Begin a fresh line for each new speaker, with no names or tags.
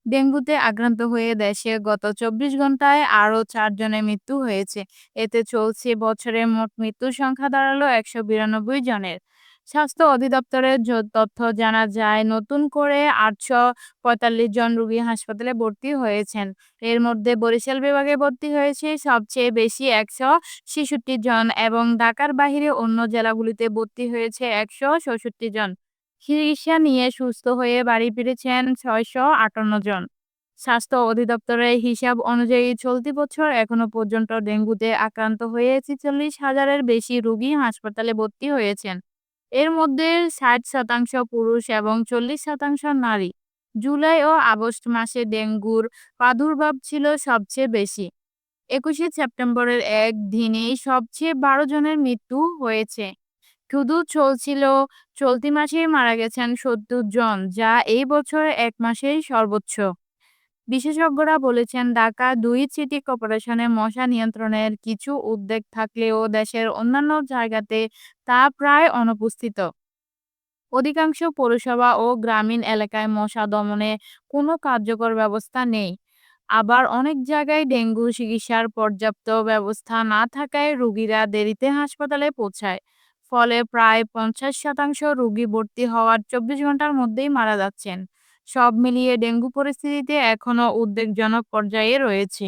ডেঙ্গুতে আক্রান্ত হয়ে দেশে গত ২৪ ঘন্টায় আরও ৪ জনের মৃত্যু হয়েছে। এতে চলতি বছরে মোট মৃত্যুর সংখ্যা দাঁড়ালো ১৯২ জনের। স্বাস্থ্য অধিদপ্তরের তথ্য জানা যায়, নতুন করে ৮৪৫ জন রোগী হাসপাতালে ভর্তি হয়েছেন। এর মধ্যে বরিশাল বিভাগে ভর্তি হয়েছে সবচেয়ে বেশি ১৬৬ জন এবং ঢাকার বাইরে অন্য জেলাগুলিতে ভর্তি হয়েছে ১৬৬ জন। চিকিৎসা নিয়ে সুস্থ হয়ে বাড়ি ফিরেছেন ৬৫৮ জন। স্বাস্থ্য অধিদপ্তরের হিসাব অনুযায়ী চলতি বছর এখনো পর্যন্ত ডেঙ্গুতে আক্রান্ত হয়ে ৪৬,০০০-এর বেশি রোগী হাসপাতালে ভর্তি হয়েছেন। এর মধ্যে ৬০% পুরুষ এবং ৪০% নারী। জুলাই ও আগস্ট মাসে ডেঙ্গুর প্রাদুর্ভাব ছিল সবচেয়ে বেশি। ২১শে সেপ্টেম্বরের এক দিনেই সবচেয়ে ১২ জনের মৃত্যু হয়েছে। শুধু চলতি মাসেই মারা গেছেন ৭০ জন, যা এই বছরের এক মাসেই সর্বোচ্চ। বিশেষজ্ঞরা বলেছেন, ঢাকা-২ সিটি করপোরেশনে মশা নিয়ন্ত্রণের কিছু উদ্যোগ থাকলেও দেশের অন্যান্য জায়গাতে তা প্রায় অনুপস্থিত। অধিকাংশ পৌরসভা ও গ্রামীণ এলাকায় মশা দমনে কোনো কার্যকর ব্যবস্থা নেই। আবার অনেক জায়গায় ডেঙ্গু চিকিৎসার পর্যাপ্ত ব্যবস্থা না থাকায় রোগীরা দেরিতে হাসপাতালে পৌঁছায়। ফলে প্রায় ৫০% রোগী ভর্তি হওয়ার ২৪ ঘন্টার মধ্যেই মারা যাচ্ছেন। সব মিলিয়ে ডেঙ্গু পরিস্থিতিতে এখনো উদ্বেগজনক পর্যায়ে রয়েছে।